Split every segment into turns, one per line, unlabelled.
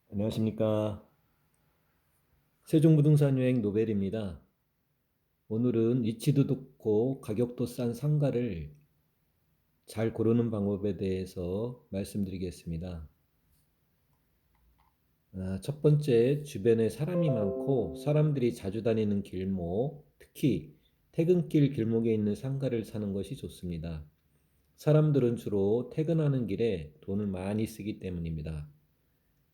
안녕하십니까. 세종부동산 여행 노벨입니다. 오늘은 위치도 좋고 가격도 싼 상가를 잘 고르는 방법에 대해서 말씀드리겠습니다. 첫 번째, 주변에 사람이 많고 사람들이 자주 다니는 길목, 특히 퇴근길 길목에 있는 상가를 사는 것이 좋습니다. 사람들은 주로 퇴근하는 길에 돈을 많이 쓰기 때문입니다.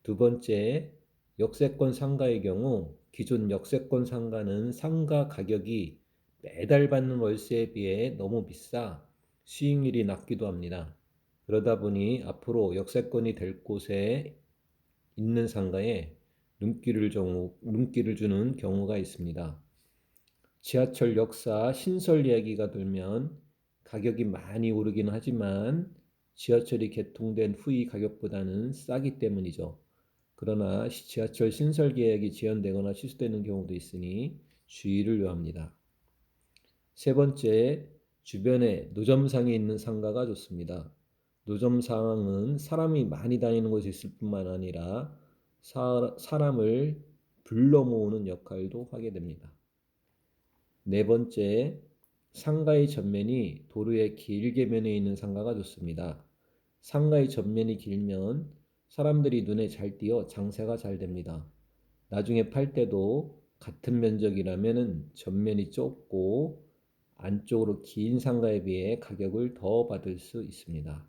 두 번째, 역세권 상가의 경우 기존 역세권 상가는 상가 가격이 매달 받는 월세에 비해 너무 비싸 수익률이 낮기도 합니다. 그러다 보니 앞으로 역세권이 될 곳에 있는 상가에 눈길을 주는 경우가 있습니다. 지하철 역사 신설 이야기가 돌면 가격이 많이 오르긴 하지만 지하철이 개통된 후의 가격보다는 싸기 때문이죠. 그러나 지하철 신설 계획이 지연되거나 취소되는 경우도 있으니 주의를 요합니다. 세 번째, 주변에 노점상이 있는 상가가 좋습니다. 노점상은 사람이 많이 다니는 곳에 있을 뿐만 아니라 사람을 불러 모으는 역할도 하게 됩니다. 네 번째, 상가의 전면이 도로에 길게 면해 있는 상가가 좋습니다. 상가의 전면이 길면 사람들이 눈에 잘 띄어 장사가 잘 됩니다. 나중에 팔 때도 같은 면적이라면 전면이 좁고 안쪽으로 긴 상가에 비해 가격을 더 받을 수 있습니다.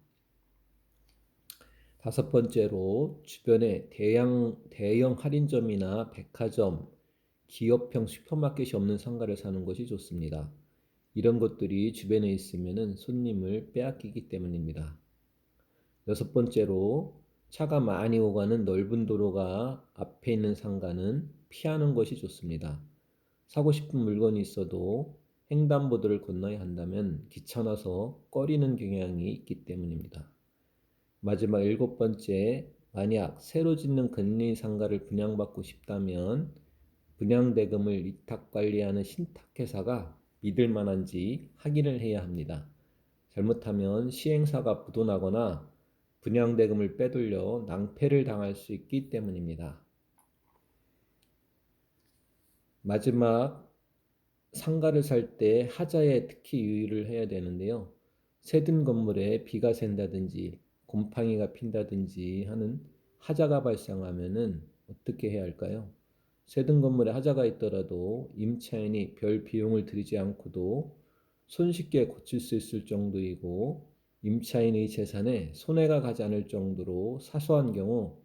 다섯 번째로 주변에 대형 할인점이나 백화점, 기업형 슈퍼마켓이 없는 상가를 사는 것이 좋습니다. 이런 것들이 주변에 있으면 손님을 빼앗기기 때문입니다. 여섯 번째로 차가 많이 오가는 넓은 도로가 앞에 있는 상가는 피하는 것이 좋습니다. 사고 싶은 물건이 있어도 횡단보도를 건너야 한다면 귀찮아서 꺼리는 경향이 있기 때문입니다. 마지막 일곱 번째, 만약 새로 짓는 근린 상가를 분양받고 싶다면 분양대금을 위탁 관리하는 신탁회사가 믿을 만한지 확인을 해야 합니다. 잘못하면 시행사가 부도나거나 분양대금을 빼돌려 낭패를 당할 수 있기 때문입니다. 마지막, 상가를 살 때 하자에 특히 유의를 해야 되는데요. 새든 건물에 비가 샌다든지 곰팡이가 핀다든지 하는 하자가 발생하면은 어떻게 해야 할까요? 새든 건물에 하자가 있더라도 임차인이 별 비용을 들이지 않고도 손쉽게 고칠 수 있을 정도이고 임차인의 재산에 손해가 가지 않을 정도로 사소한 경우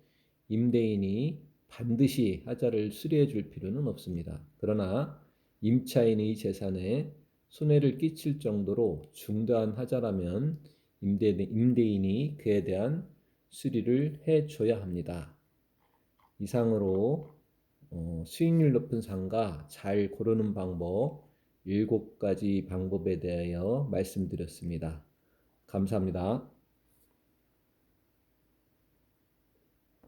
임대인이 반드시 하자를 수리해 줄 필요는 없습니다. 그러나 임차인의 재산에 손해를 끼칠 정도로 중대한 하자라면 임대인이 그에 대한 수리를 해줘야 합니다. 이상으로 수익률 높은 상가 잘 고르는 방법 7가지 방법에 대하여 말씀드렸습니다. 감사합니다.